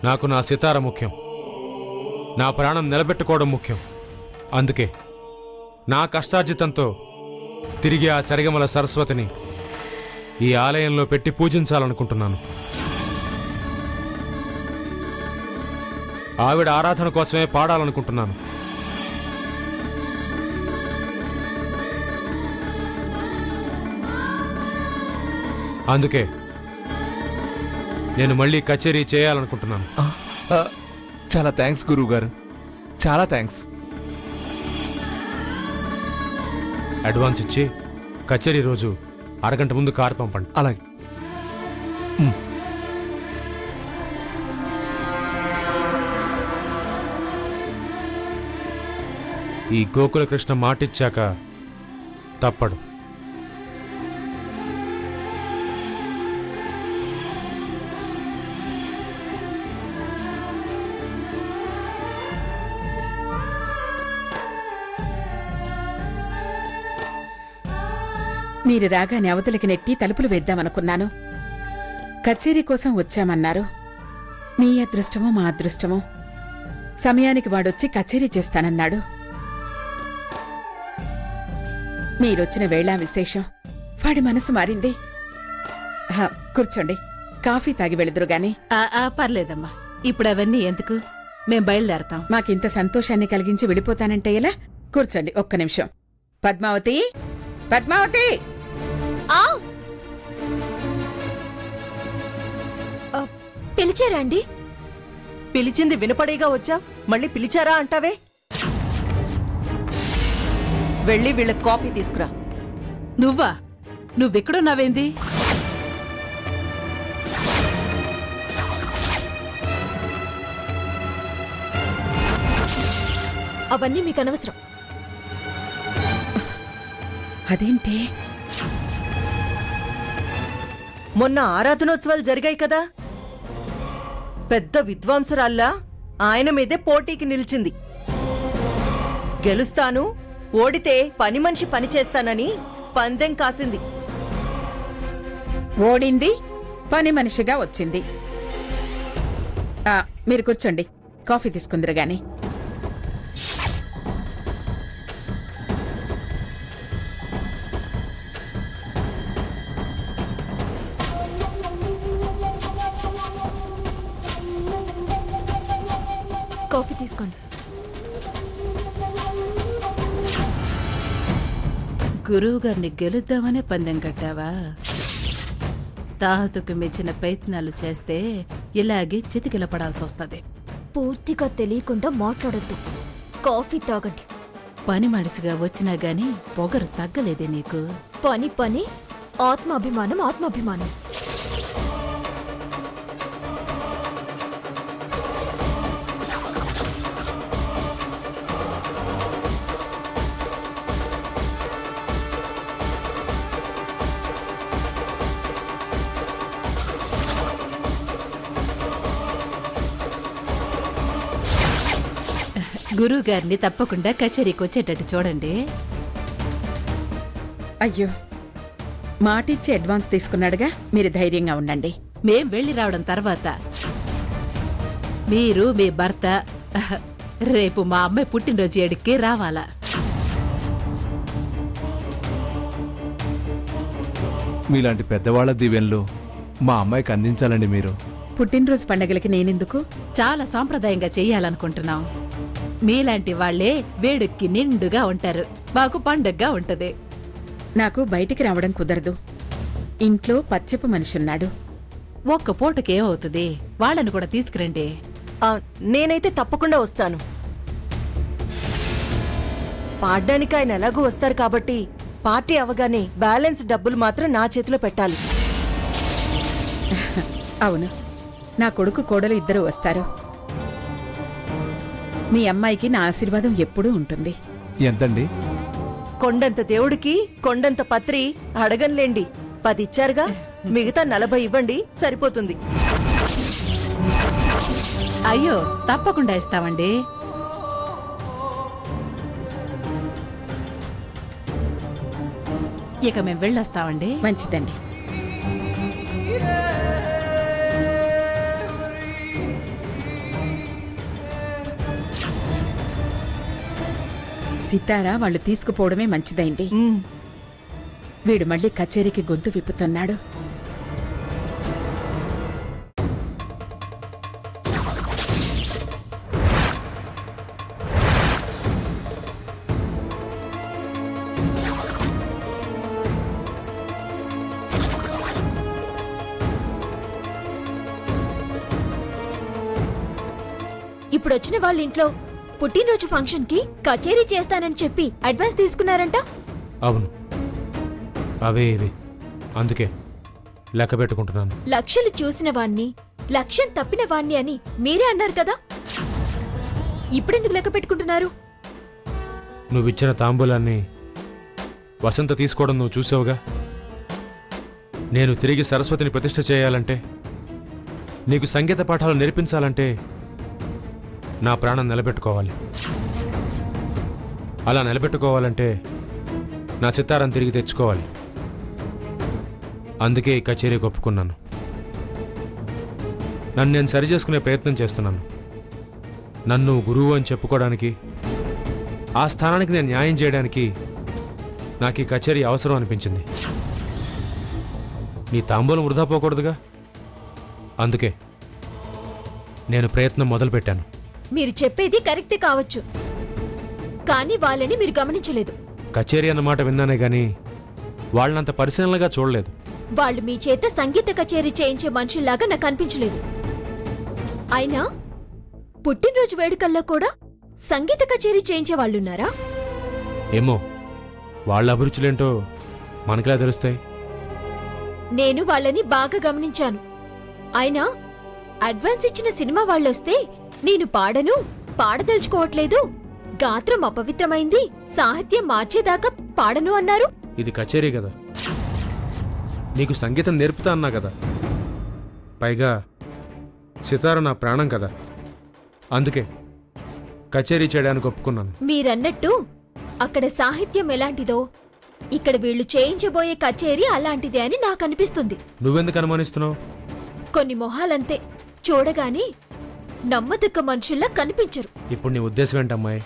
నాకు నా సితార ముఖ్యం. నా ప్రాణం నిలబెట్టుకోవడం ముఖ్యం. అందుకే నా కష్టార్జితంతో తిరిగి ఆ సరిగమల సరస్వతిని ఈ ఆలయంలో పెట్టి పూజించాలనుకుంటున్నాను. ఆవిడ ఆరాధన కోసమే పాడాలనుకుంటున్నాను. అందుకే నేను మళ్ళీ కచేరీ చేయాలనుకుంటున్నాను. చాలా థ్యాంక్స్ గురువు గారు, చాలా థ్యాంక్స్. అడ్వాన్స్ ఇచ్చి కచేరీ రోజు అరగంట ముందు కారు పంపండి. అలాగే. ఈ గోకుల కృష్ణ మాటిచ్చాక తప్పడు. మీరు రాగానే అవతలికి నెట్టి తలుపులు వేద్దామనుకున్నాను. కచేరీ కోసం వచ్చామన్నారు. మీ అదృష్టమో మా అదృష్టమో, సమయానికి వాడొచ్చి కచేరీ చేస్తానన్నాడు. మీరొచ్చిన వేళ విశేషం. వాడి మనసు మారింది. కూర్చోండి, కాఫీ తాగి వెళుదురు గాని. పర్లేదమ్మా, ఇప్పుడు అవన్నీ ఎందుకు, మేం బయలుదేరతాం. మాకింత సంతోషాన్ని కలిగించి వెళ్ళిపోతానంటే ఎలా? కూర్చోండి ఒక్క నిమిషం. పద్మావతి, పద్మావతి! పిలిచారా అండి? పిలిచింది వినపడేగా వచ్చా, మళ్ళీ పిలిచారా అంటావే? వెళ్ళి వీళ్ళకి కాఫీ తీసుకురా. నువ్వా? నువ్వెక్కడున్నావేంది? అవన్నీ మీకు అనవసరం. అదేంటి? మొన్న ఆరాధనోత్సవాలు జరిగాయి కదా, పెద్ద విద్వాంసురాల్లా ఆయన మీదే పోటీకి నిలిచింది. గెలుస్తాను, ఓడితే పని మనిషి పని చేస్తానని పందెం కాసింది. ఓడింది, పని మనిషిగా వచ్చింది. మీరు కూర్చోండి, కాఫీ తీసుకుందరు గాని. కాఫీ తీసుకోండి. గురువుగారిని గెలుద్దామనే పందెం కట్టావా? తాహతుకు మెచ్చిన ప్రయత్నాలు చేస్తే ఇలాగే చితికిలపడాల్సి వస్తుంది. పూర్తిగా తెలియకుండా మాట్లాడొద్దు. కాఫీ తాగండి. పని మనిషిగా వచ్చినా గాని పొగరు తగ్గలేదే నీకు? పని పని, ఆత్మాభిమానం ఆత్మాభిమానం. గురువుగారిని తప్పకుండా కచేరీకి వచ్చేటట్టు చూడండి. అయ్యో, మాటిచ్చి అడ్వాన్స్ తీసుకున్నాడుగా, మీరు ధైర్యంగా ఉండండి. మేం వెళ్ళి రావడం తర్వాత మీరు మీ భర్త రేపు మా అమ్మాయి పుట్టినరోజు ఏడికి రావాలా? మీలాంటి పెద్దవాళ్ల దీవెనలు మా అమ్మాయికి అందించాలండి మీరు. పుట్టినరోజు పండగలకి నేనెందుకు? చాలా సాంప్రదాయంగా చెయ్యాలనుకుంటున్నాం. మీలాంటి వాళ్లే వేడుక్కి నిండుగా ఉంటారు, మాకు పండుగగా ఉంటది. నాకు బయటికి రావడం కుదరదు. ఇంట్లో పచ్చపు మనిషిన్నాడు. ఒక్క పూటకేమవుతుంది, వాళ్ళని కూడా తీసుకురండి. నేనైతే తప్పకుండా వస్తాను. పాడ్డానికి ఆయన ఎలాగూ వస్తారు కాబట్టి పార్టీ అవగానే బ్యాలెన్స్ డబ్బులు మాత్రం నా చేతిలో పెట్టాలి. అవును, నా కొడుకు కోడలు ఇద్దరూ వస్తారు. మీ అమ్మాయికి నా ఆశీర్వాదం ఎప్పుడూ ఉంటుంది. ఎంతండి? కొండంత దేవుడికి కొండంత పత్రి అడగన్లేండి. 10 ఇచ్చారుగా, మిగతా 40 ఇవ్వండి, సరిపోతుంది. అయ్యో, తప్పకుండా ఇస్తామండి. ఇక మేము వెళ్ళొస్తామండి. మంచిదండి. సితారా వాళ్ళు తీసుకుపోవడమే మంచిదైంది. వీడు మళ్ళీ కచేరీకి గొంతు విప్పుతున్నాడు. ఇప్పుడు వచ్చిన వాళ్ళ ఇంట్లో పుట్టినరోజు ఫంక్షన్ కి కచేరీ చేస్తానని చెప్పి అడ్వాన్స్ తీసుకున్నారంట. అవును, అవే ఇవి. అందుకే లెక్క పెట్టుకుంటున్నాను. లక్షలు చూసిన వాణ్ణి, లక్ష్యం తప్పిన వాణ్ణి అని మీరే అన్నారు కదా. ఇప్పుడెందుకు లెక్క పెట్టుకుంటున్నారు? నువ్విచ్చిన తాంబూలాన్ని వసంత తీసుకోవడం నువ్వు చూసావుగా. నేను తిరిగి సరస్వతిని ప్రతిష్ఠ చేయాలంటే, నీకు సంగీత పాఠాలు నేర్పించాలంటే నా ప్రాణం నిలబెట్టుకోవాలి. అలా నిలబెట్టుకోవాలంటే నా సితారం తిరిగి తెచ్చుకోవాలి. అందుకే ఈ కచేరీకి ఒప్పుకున్నాను. నన్ను నేను సరిచేసుకునే ప్రయత్నం చేస్తున్నాను. నన్ను గురువు అని చెప్పుకోవడానికి, ఆ స్థానానికి నేను న్యాయం చేయడానికి నాకు ఈ కచేరీ అవసరం అనిపించింది. నీ తాంబూలం వృధా పోకూడదుగా. అందుకే నేను ప్రయత్నం మొదలుపెట్టాను. మీరు చెప్పేది కరెక్టే కావచ్చు, కానీ వాళ్ళని మీరు గమనించలేదు. కచేరీ అన్నమాట విన్నానే గాని వాళ్ళనంత పరిశీలనగా చూడలేదు. వాళ్ళు మీ చేత సంగీత కచేరీ చేయించే మనుషుల్లాగా నాకు అనిపించలేదు. అయినా పుట్టినరోజు వేడుకల్లో కూడా సంగీత కచేరీ చేయించే వాళ్ళున్నారా? ఏమో, వాళ్ళ అభిరుచులేంటో మనకిలా తెలుస్తాయి. నేను వాళ్ళని బాగా గమనించాను. అయినా అడ్వాన్స్ ఇచ్చిన సినిమా వాళ్ళొస్తే నేను పాడదలుచుకోవట్లేదు, గాత్రం అపవిత్రమైంది, సాహిత్యం మార్చేదాకా పాడను అన్నారు. ఇది కచేరీ కదా, నీకు సంగీతం నేర్పుతా అన్నా కదా. పైగా సితార నా ప్రాణం కదా. అందుకే కచేరీ చేయడానికి ఒప్పుకున్నాను. మీరన్నట్టు అక్కడ సాహిత్యం ఎలాంటిదో ఇక్కడ వీళ్ళు చేయించబోయే కచేరీ అలాంటిదే అని నాకు అనిపిస్తుంది. నువ్వెందుకు అనుమానిస్తున్నావు? కొన్ని మొహాలంతే, చూడగాని నమ్మదగ్గ మనుషుల్లా కనిపించరు. ఇప్పుడు నీ ఉద్దేశం ఏంటమ్మాయి?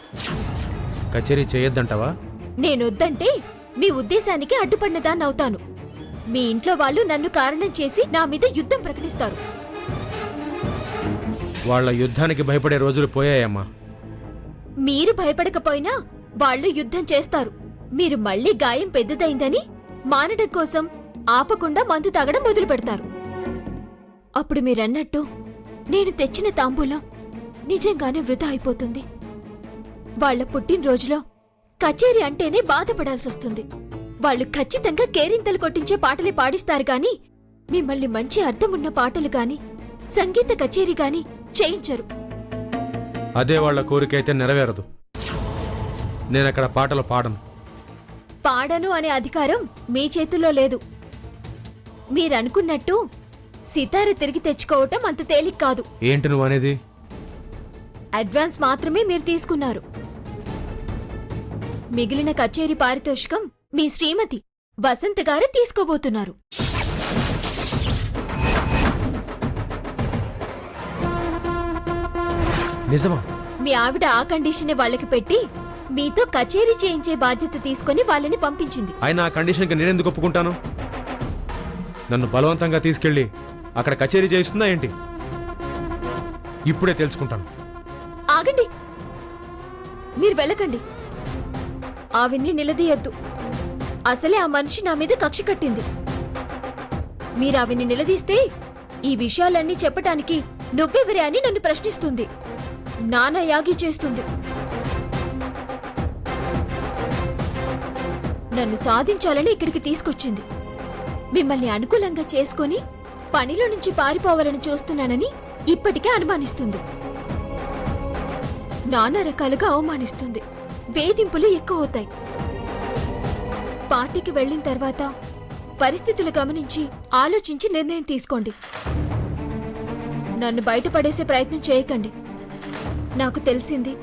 కచేరీ చేయొద్దంటావా? నేనొద్దంటే మీ ఉద్దేశానికి అడ్డుపడినదాన్నవుతాను. మీ ఇంట్లో వాళ్ళు నన్ను కారణం చేసి నా మీద యుద్ధం ప్రకటిస్తారు. వాళ్ళ యుద్ధానికి భయపడే రోజులు పోయాయమ్మా. మీరు భయపడకపోయినా వాళ్ళు యుద్ధం చేస్తారు. మీరు మళ్ళీ గాయం పెద్దదైందని మానడం కోసం ఆపకుండా మందు తాగడం మొదలు పెడతారు. అప్పుడు మీరన్నట్టు నేను తెచ్చిన తాంబూలం నిజంగానే వృధా అయిపోతుంది. వాళ్ల పుట్టినరోజులో కచేరీ అంటేనే బాధపడాల్సొస్తుంది. వాళ్ళు ఖచ్చితంగా కేరింతలు కొట్టించే పాటలే పాడిస్తారు గాని మిమ్మల్ని మంచి అర్థమున్న పాటలు గాని సంగీత కచేరీ గాని చేయించరు. అదే వాళ్ళ కోరికైతే నెరవేరదు. నేనక్కడ పాటలు పాడను. పాడను అనే అధికారం మీ చేతుల్లో లేదు. మీరనుకున్నట్టు సితార తిరిగి తెచ్చుకోవటం అంత తేలిక కాదు. ఏంటి నువ్వు అనేది? అడ్వాన్స్ మాత్రమే మీరు తీసుకున్నారు. మిగిలిన కచేరీ పారితోషికం మీ శ్రీమతి వసంత గారు తీసుకోబోతున్నారు. నిజమా? మీ ఆవిడ ఆ కండిషనే వాళ్ళకి పెట్టి మీతో కచేరీ చేయించే బాధ్యత తీసుకుని వాళ్ళని పంపించింది. ఆయన ఆ కండిషన్కి నేనెందుకు ఒప్పుకుంటాను? నన్ను బలవంతంగా తీసుకెళ్ళి అక్కడ కచేరీ చేయిస్తుందా ఏంటి? ఇప్పుడే తెలుసుకుంటాను. ఆగండి, మీరు వెళ్ళకండి. ఆవిడ్ని నిలదీయద్దు. అసలే ఆ మనిషి నా మీద కక్ష కట్టింది. మీరు ఆవిడ్ని నిలదీస్తే ఈ విషయాలన్నీ చెప్పటానికి నువ్వెవరే అని నన్ను ప్రశ్నిస్తుంది. నానా యాగి చేస్తుంది. నన్ను సాధించాలని ఇక్కడికి తీసుకొచ్చింది. మిమ్మల్ని అనుకూలంగా చేసుకుని పనిలో నుంచి పారిపోవాలని చూస్తున్నానని ఇప్పటికే అనుమానిస్తుంది. నానా రకాలుగా అవమానిస్తుంది. వేధింపులు ఎక్కువ అవుతాయి. పార్టీకి వెళ్ళిన తర్వాత పరిస్థితులు గమనించి ఆలోచించి నిర్ణయం తీసుకోండి. నన్ను బయటపడేసే ప్రయత్నం చేయకండి. నాకు తెలిసింది,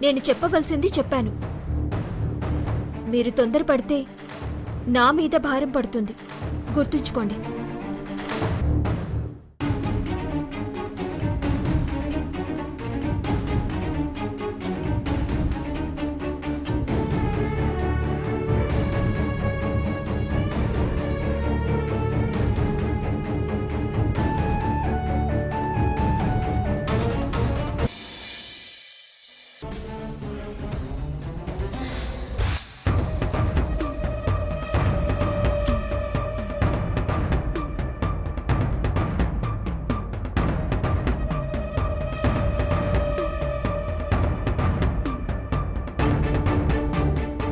నేను చెప్పవలసింది చెప్పాను. మీరు తొందరపడితే నా మీద భారం పడుతుంది. గుర్తుంచుకోండి.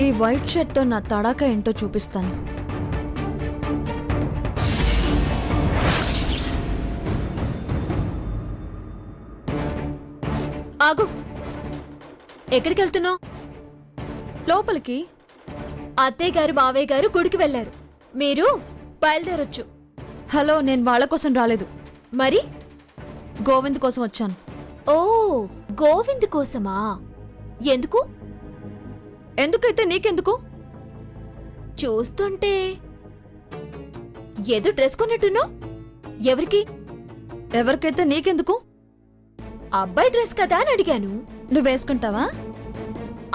ఈ వైట్ షర్ట్తో నా తడాక ఏంటో చూపిస్తాను. ఆగు. ఎక్కడికి వెళ్తున్నావు? లోపలికి. అత్తయ్య గారు మావయ్య గారు గుడికి వెళ్లారు. మీరు బయలుదేరొచ్చు. హలో, నేను వాళ్ళ కోసం రాలేదు, మరి గోవింద్ కోసం వచ్చాను. ఓ గోవింద్ కోసమా? ఎందుకు? ఎందుకైతే నీకెందుకు? చూస్తుంటే ఏదో డ్రెస్ కొన్నట్టున్నావు. ఎవరికి? ఎవరికైతే నీకెందుకు? అబ్బాయి డ్రెస్ కదా అని అడిగాను. నువ్వు వేసుకుంటావా?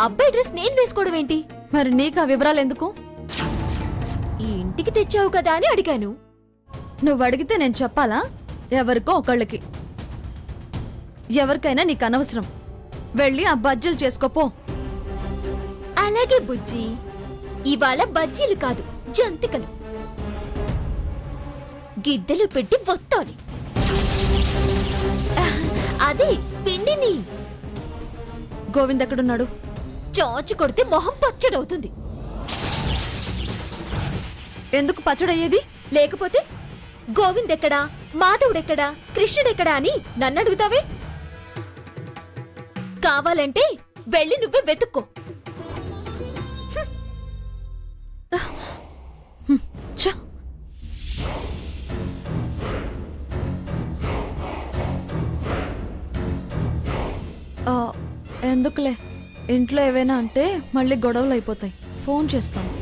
అబ్బాయి డ్రెస్ నేను వేసుకోవడం ఏంటి? మరి నీకు ఆ వివరాలు ఎందుకు? ఈ ఇంటికి తెచ్చావు కదా అని అడిగాను. నువ్వు అడిగితే నేను చెప్పాలా? ఎవరికో ఒకళ్ళకి. ఎవరికైనా నీకు అనవసరం. వెళ్ళి ఆ బజ్జీలు చేసుకోపో. అలాగే బుజ్జి. ఇవాళ బజ్జీలు కాదు, జంతికలు. గిద్దెలు పెట్టి వత్తాలి. అదే పిండిని. గోవింద్ ఎక్కడున్నాడు? చాచి కొడితే మొహం పచ్చడవుతుంది. ఎందుకు పచ్చడయ్యేది? లేకపోతే గోవింద్ ఎక్కడా, మాధవుడెక్కడా, కృష్ణుడెక్కడా అని నన్ను అడుగుతావే? కావాలంటే వెళ్ళి నువ్వే వెతుక్కో. ఛ! ఎందుకులే, ఇంట్లో ఏవైనా అంటే మళ్ళీ గొడవలు అయిపోతాయి. ఫోన్ చేస్తాను.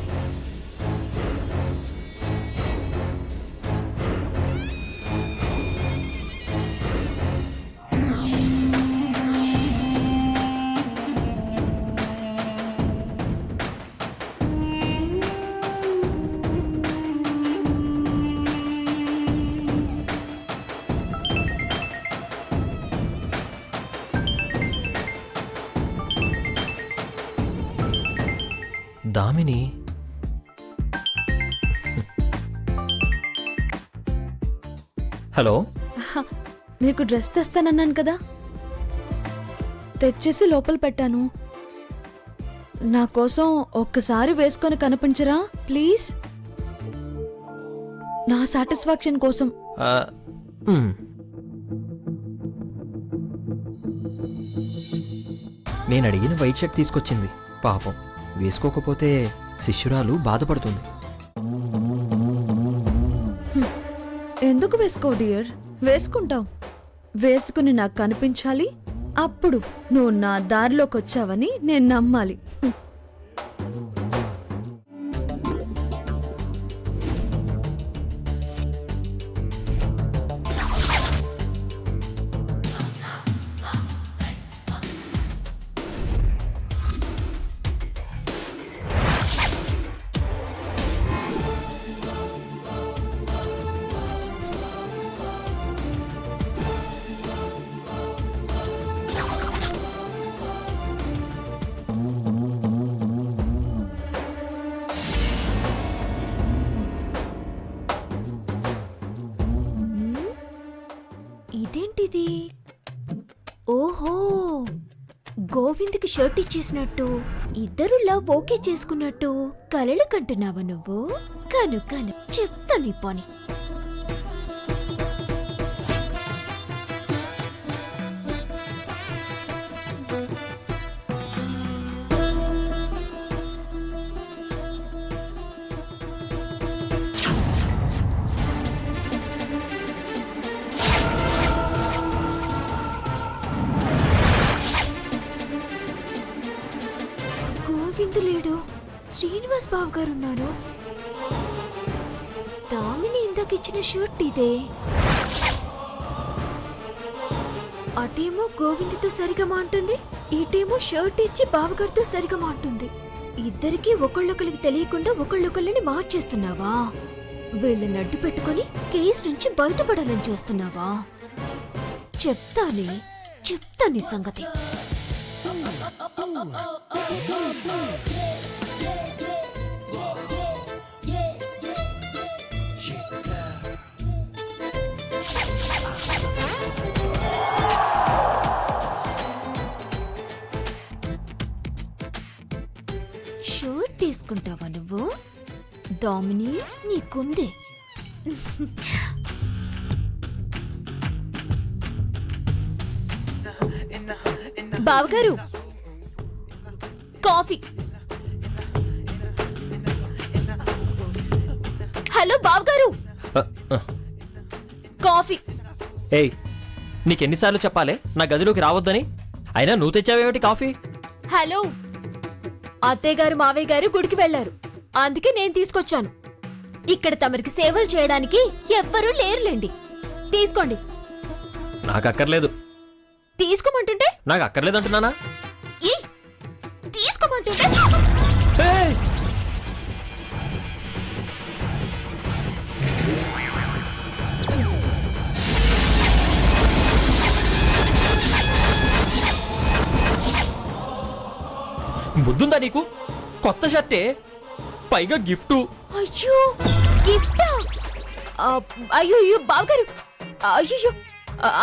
దామిని, హలో. మీకు డ్రెస్ తెస్తానన్నాను కదా, తెచ్చేసి లోపల పెట్టాను. నా కోసం ఒక్కసారి వేసుకొని కనిపించరా ప్లీజ్? నా సాటిస్ఫాక్షన్ కోసం. ఆ, మ్. నేను అడిగిన వైట్ షర్ట్ తీసుకొచ్చింది. పాపం వేసుకోకపోతే శిష్యురాలు బాధపడుతుంది. ఎందుకు వేసుకోవు డియర్? వేసుకుంటావు. వేసుకుని నాకు కనిపించాలి. అప్పుడు నువ్వు నా దారిలోకి వచ్చావని నేను నమ్మాలి. ఇదేంటిది? ఓహో, గోవింద్కి షర్ట్ ఇచ్చేసినట్టు ఇద్దరు లవ్ ఓకే చేసుకున్నట్టు కలలు కంటున్నావా నువ్వు? కను కను చెప్తా నీ పని. గోవిందు లేడు, శ్రీనివాస్ బాబు గారు ఉన్నారు. దామిని ఇందాక ఇచ్చిన షర్ట్ ఇదే. అటేమో గోవిందుతో సరిగమా అంటుంది, ఇటేమో షర్ట్ ఇచ్చి బావగారితో సరిగమా అంటుంది. ఇద్దరికి ఒకళ్ళొకరికి తెలియకుండా ఒకళ్ళొకళ్ళని మార్చేస్తున్నావా? వీళ్ళని అడ్డు పెట్టుకుని కేసు నుంచి బయటపడాలని చూస్తున్నావా? చెప్తానే, చెప్తా నీ సంగతి. షర్ట్ డామిని నీకుంది. బావగారు కాఫీ. హలో బావగారు కాఫీ. ఏయ్, నీకెన్నిసార్లు చెప్పాలి నా గదిలోకి రావద్దని? అయినా నువ్వు తెచ్చావేమిటి కాఫీ? హలో, అత్తయ్య గారు మావయ్య గారు గుడికి వెళ్లారు, అందుకే నేను తీసుకొచ్చాను. ఇక్కడ తమరికి సేవలు చేయడానికి ఎవ్వరూ లేరులేండి. తీసుకోండి. నాకు అక్కర్లేదు. తీసుకోమంటుంటే నాకు అక్కర్లేదంటున్నానా? ఈ తీసుకోమంటుంటే ఏయ్! బుద్ధుందా నీకు? కొత్త షర్టే, పైగా గిఫ్టు. అయ్యో గిఫ్టా? అయ్యో అయ్యో బావగారు, అయ్యో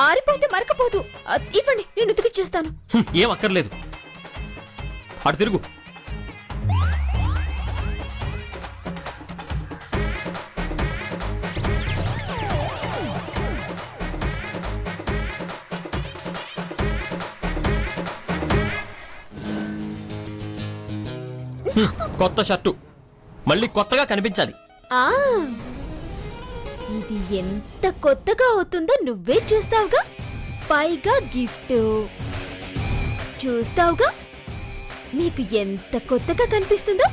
ఆరిపోతే మరకపోదు. ఇవ్వండి, నేను ఉతికిచ్చేస్తాను. ఏం అక్కర్లేదు. అటు తిరుగు. కొత్త షర్టు మళ్ళీ కొత్తగా కనిపించాలి. ఆ ఇది ఎంత కొత్తగా అవుతుందో నువ్వే చూస్తావుగా. పైగా గిఫ్ట్ చూస్తావుగా, మీకు ఎంత కొత్తగా కనిపిస్తుందో.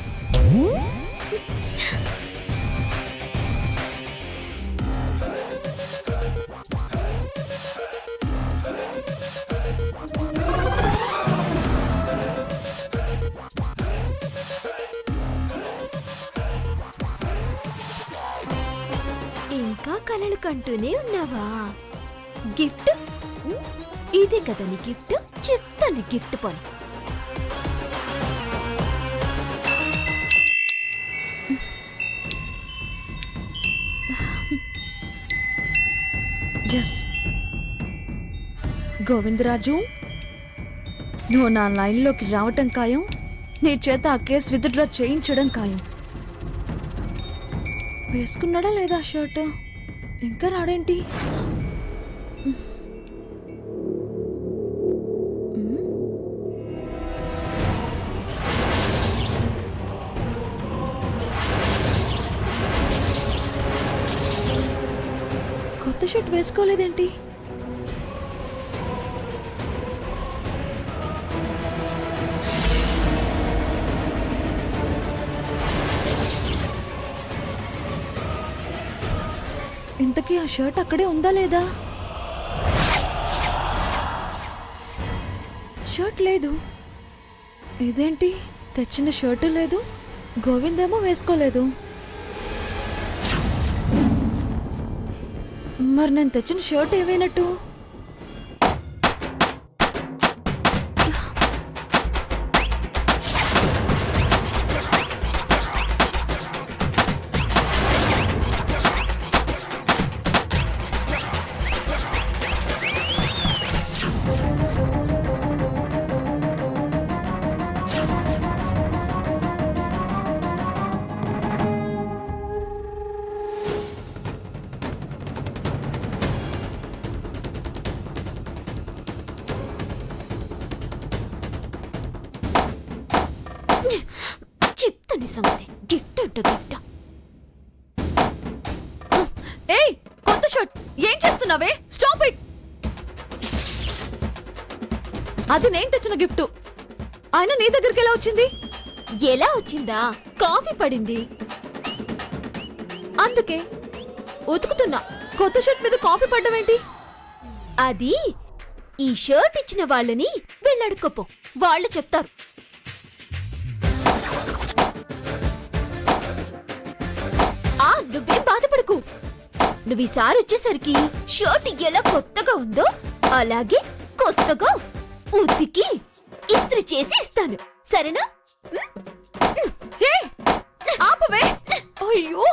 ఇంకా కలలు కంటూనే ఉన్నావా? గిఫ్ట్ ఇదే కదా నీ గిఫ్ట్. చెప్తాను గిఫ్ట్ పని. ఎస్ గోవిందరాజు, నువ్వు నా లైన్లోకి రావటం ఖాయం. నీ చేత ఆ కేసు విత్డ్రా చేయించడం ఖాయం. వేసుకున్నాడా లేదా షర్ట్? ఇంకా రాడేంటి? కొత్త షర్ట్ వేసుకోలేదేంటి? ఇంతకీ ఆ షర్ట్ అక్కడే ఉందా లేదా? షర్ట్ లేదు. ఇదేంటి, తెచ్చిన షర్టు లేదు, గోవిందేమో వేసుకోలేదు. మరి నేను తెచ్చిన షర్ట్ ఏమైనట్టు? చెప్తాను సంగతి. గిఫ్ట్ అంట గిఫ్ట్. ఏయ్, కొత్త షర్ట్ ఏం చేస్తున్నావే? Stop it. అది నేను తెచ్చిన గిఫ్ట్. ఆయన నీ దగ్గరికి ఎలా వచ్చింది? ఎలా వచ్చిందా? కాఫీ పడింది, అందుకే ఉతుకుతున్నా. కొత్త షర్ట్ మీద కాఫీ పడ్డం ఏంటి? అది ఈ షర్ట్ ఇచ్చిన వాళ్ళని వెళ్ళడుకోపో, వాళ్ళు చెప్తారు. నువ్వేం బాధపడకు. నువ్వు ఈసారి వచ్చేసరికి షర్ట్ ఎలా కొత్తగా ఉందో అలాగే కొత్తగా ఉతికి ఇస్త్రీ చేసి ఇస్తాను, సరేనా? ఆపవే. అయ్యో